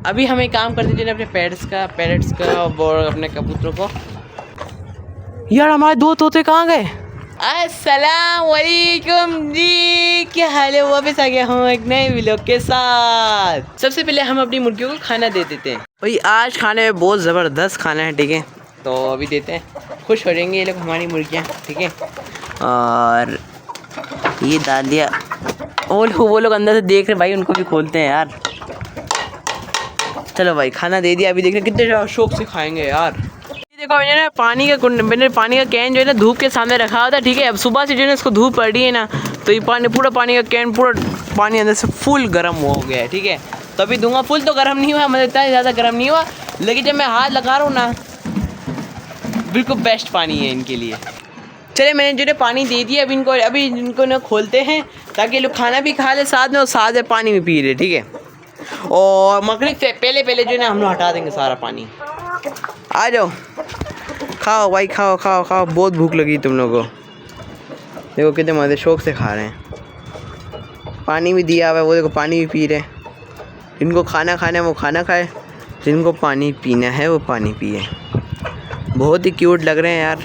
अभी हमें काम कर दीजिए अपने पेरेंट्स का और अपने कबूतरों को। यार हमारे दो तोते कहाँ गए? अस्सलाम वालेकुम जी, क्या हाल है? वापस आ गया हूँ एक नए व्लॉग के साथ। सबसे पहले हम अपनी मुर्गियों को खाना दे देते हैं भाई। आज खाने में बहुत ज़बरदस्त खाना है, ठीक है? तो अभी देते हैं, खुश हो जाएंगे ये लोग हमारी मुर्गियाँ, ठीक है? और ये डाल दिया। वो लोग अंदर से देख रहे भाई, उनको भी खोलते हैं यार। चलो भाई खाना दे दिया, अभी देख रहे कितने शौक से खाएंगे यार। देखो मैंने पानी का कैन जो है ना धूप के सामने रखा हुआ था, ठीक है? अब सुबह से जो है इसको धूप पड़ रही है ना, तो ये पानी का कैन पूरा पानी अंदर से फुल गर्म हो गया है, ठीक है? तो अभी दूंगा। फुल तो गर्म नहीं हुआ, मतलब इतना ज़्यादा गर्म नहीं हुआ, लेकिन जब मैं हाथ लगा रहा हूँ ना, बिल्कुल बेस्ट पानी है इनके लिए। चले मैंने जो है पानी दे दिया, अभी इनको ना खोलते हैं ताकि लोग खाना भी खा ले साथ में और साथ में पानी भी पी ले, ठीक है? और मगरिब से पहले जो है ना हम लोग हटा देंगे सारा पानी। आ जाओ खाओ भाई, खाओ, बहुत भूख लगी तुम लोगों को। देखो कितने मज़े शौक से खा रहे हैं। पानी भी दिया हुआ है, वो देखो पानी भी पी रहे हैं। जिनको खाना खाना है वो खाना खाए, जिनको पानी पीना है वो पानी पिए। बहुत ही क्यूट लग रहे हैं यार।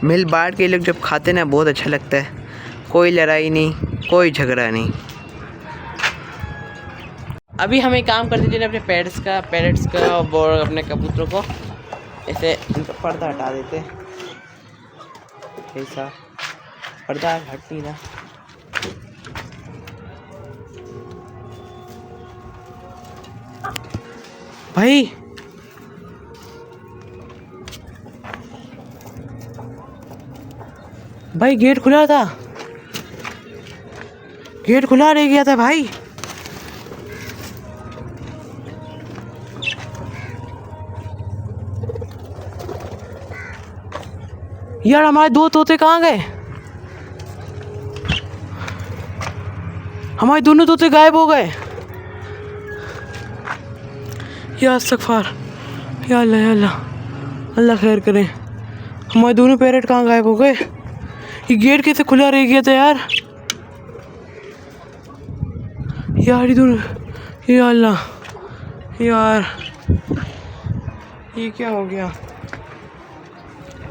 मिल बांट के लोग जब खाते ना बहुत अच्छा लगता है। कोई लड़ाई नहीं, कोई झगड़ा नहीं। अभी हमें काम कर दीजिए अपने पेरेंट्स का और अपने कबूतरों को। ऐसे इनका पर्दा हटा देते, ऐसा पर्दा हट नहीं ना। भाई गेट खुला था, गेट खुला रह गया था भाई। यार हमारे दो तोते कहाँ गए? हमारे दोनों तोते गायब हो गए। या अस्तगफार, या अल्लाह, अल्लाह खैर करे। हमारे दोनों पैरेट कहाँ गायब हो गए? ये गेट कैसे खुला रह गया था यार? यार ये दोनों, या अल्लाह यार, ये क्या हो गया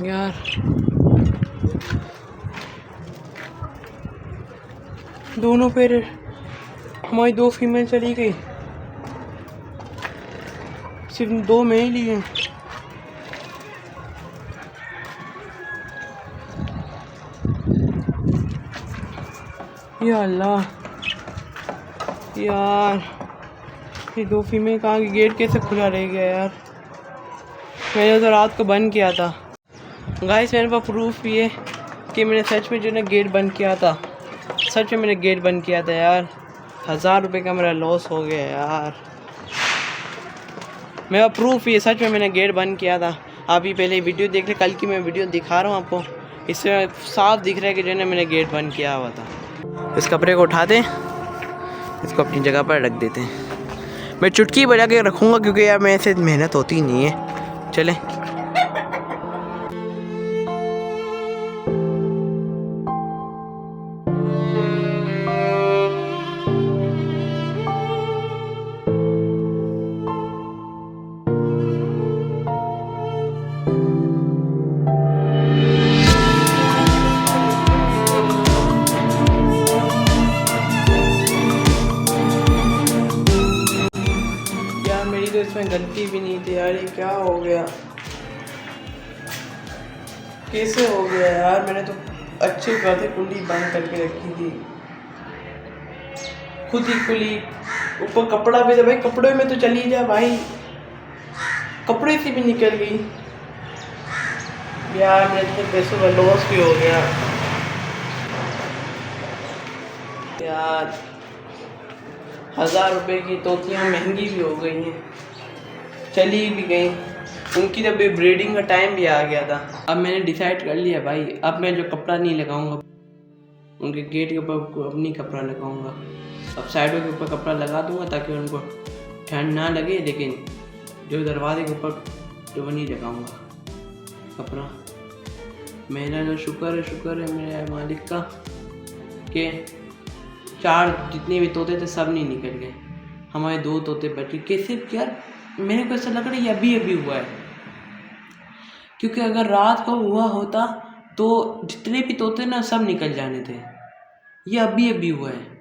यार? दोनों पैरेट, हमारी दो फीमेल चली गई, सिर्फ दो मेल ही हैं। या अल्लाह यार, ये दो फीमेल कहाँ की? गेट कैसे खुला रह गया यार? मैंने तो रात को बंद किया था गाइस। मेरे पास प्रूफ भी है कि मैंने सच में जो ना गेट बंद किया था। सच में मैंने गेट बंद किया था यार। 1000 रुपये का मेरा लॉस हो गया यार। मेरा प्रूफ ये, सच में मैंने गेट बंद किया था। आप ये पहले वीडियो देख ले, कल की मैं वीडियो दिखा रहा हूँ आपको। इससे साफ दिख रहा है कि जो है मैंने गेट बंद किया हुआ था। इस कपड़े को उठा दें, इसको अपनी जगह पर रख देते हैं। मैं चुटकी बजा के रखूँगा क्योंकि यार मेरे से मेहनत होती नहीं है। चलें तो इसमें गलती भी नहीं थी यार। ये क्या हो गया, कैसे हो गया यार? मैंने तो अच्छी बातें कुंडी बंद करके रखी थी, खुद ही खुली। ऊपर कपड़ा भी था भाई, कपड़े में तो चली जा भाई, कपड़े से भी निकल गई यार। मेरे तो पैसों का लॉस भी हो गया यार। 1000 रुपये की तोतियाँ महंगी भी हो गई हैं, चली भी गई। उनकी जब ब्रीडिंग का टाइम भी आ गया था। अब मैंने डिसाइड कर लिया भाई, अब मैं जो कपड़ा नहीं लगाऊंगा उनके गेट के ऊपर, अब नहीं कपड़ा लगाऊंगा। अब साइडों के ऊपर कपड़ा लगा दूंगा ताकि उनको ठंड ना लगे, लेकिन जो दरवाजे के ऊपर जो वो नहीं लगाऊंगा कपड़ा। मेरा जो शुक्र है मेरे मालिक का कि 4 जितने भी तोते थे सब नहीं निकल गए, हमारे 2 तोते बचे। कैसे यार, मेरे को ऐसा लग रहा है ये अभी अभी हुआ है, क्योंकि अगर रात को हुआ होता तो जितने भी तोते ना सब निकल जाने थे। ये अभी अभी हुआ है।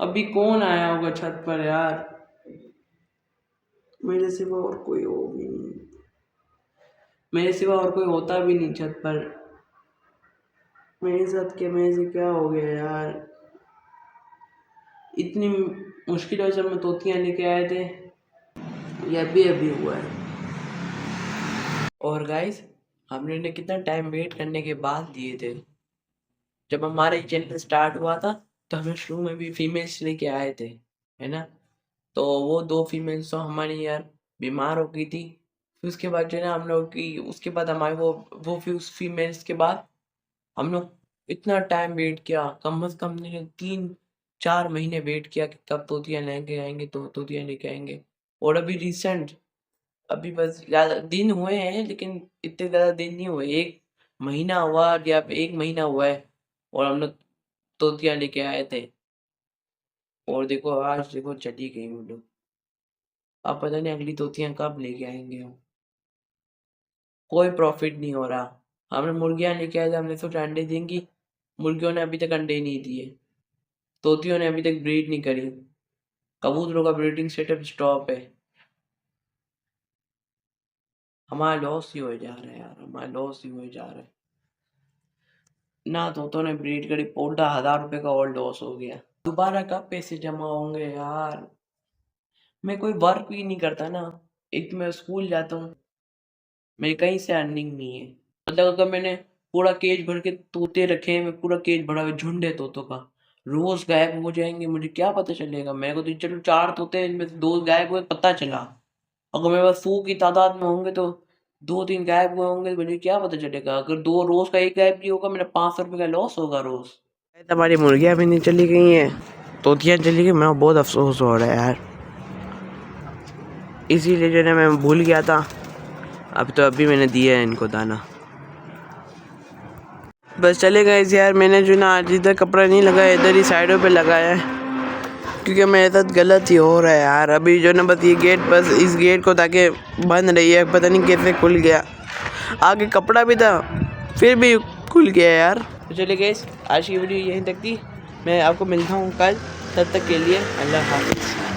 अभी कौन आया होगा छत पर यार, मेरे सिवा और कोई हो भी नहीं, मेरे सिवा और कोई होता भी नहीं छत पर। मेरे साथ क्या, मेरे से क्या हो गया यार, इतनी मुश्किलों से हम तोतियाँ लेके आए थे, ये अभी अभी हुआ है। और गाइस, हमने कितना टाइम वेट करने के बाद दिए थे। जब हमारा चैनल स्टार्ट हुआ था तो हमें शुरू में भी फीमेल्स लेके आए थे, है ना। तो वो 2 फीमेल्स तो हमारी यार बीमार हो गई थी। फिर उसके बाद जो है ना हम लोग की, उसके बाद हमारे वो फिर उस फीमेल्स के बाद हम लोग इतना टाइम वेट किया, कम से कम हमने 3-4 महीने वेट किया कि कब तोतियाँ लेके आएंगे, तो तोतियाँ लेके आएंगे। और अभी रिसेंट, अभी बस ज़्यादा दिन हुए हैं, लेकिन इतने ज़्यादा दिन नहीं हुए, 1 महीना हुआ या 1 महीना हुआ है और हम लोग तोतियाँ लेके आए थे। और देखो आज देखो चली गई वो लोग। अब पता नहीं अगली तोतियाँ कब लेके आएंगे हम। कोई प्रॉफिट नहीं हो रहा। हमने मुर्गियाँ लेके आए थे, हमने सोचा अंडे देंगी, मुर्गियों ने अभी तक अंडे नहीं दिए, तोतियों ने अभी तक ब्रीड नहीं करी, कबूतरों का ब्रीडिंग सेटअप स्टॉप है। हमारा लॉस ही हो जा रहा है यार, हमारा लॉस ही हो जा रहा है। ना तोतों ने ब्रीड करी, 15,000 रुपये का और लॉस हो गया। दोबारा कब पैसे जमा होंगे यार। मैं कोई वर्क भी नहीं करता ना, एक मैं स्कूल जाता हूँ, मेरी कहीं से अर्निंग नहीं है। मतलब अगर मैंने पूरा केज भर के तोते रखे हैं, मैं पूरा केज भरा हुआ झुंड है तोतों का, रोज गायब हो जाएंगे, मुझे क्या पता चलेगा। मेरे को तो चलो 4 तोते हैं, इनमें से 2 गायब हुए पता चला। अगर मेरे पास 100 की तादाद में होंगे तो 2-3 गायब हुए होंगे, मुझे क्या पता चलेगा। अगर 2 रोज का 1 गायब भी होगा, मेरा 500 रुपये का लॉस होगा रोज। हमारी मुर्गियाँ भी नहीं चली गई हैं, तोतियाँ चली गई, मेरा बहुत अफसोस हो रहा है यार। इसीलिए जो है मैं भूल गया था, अब तो अभी मैंने दिया है इनको दाना। बस चले गए यार, मैंने जो ना आज इधर कपड़ा नहीं लगाया, इधर ही साइडों पे लगाया है, क्योंकि मेरे साथ गलत ही हो रहा है यार। अभी जो ना बस ये गेट, बस इस गेट को ताकि बंद रही है, पता नहीं कैसे खुल गया। आगे कपड़ा भी था फिर भी खुल गया यार। तो चलिए गाइस, आज की वीडियो यहीं तक थी, मैं आपको मिलता हूँ कल, तब तक के लिए अल्लाह हाफ़िज़।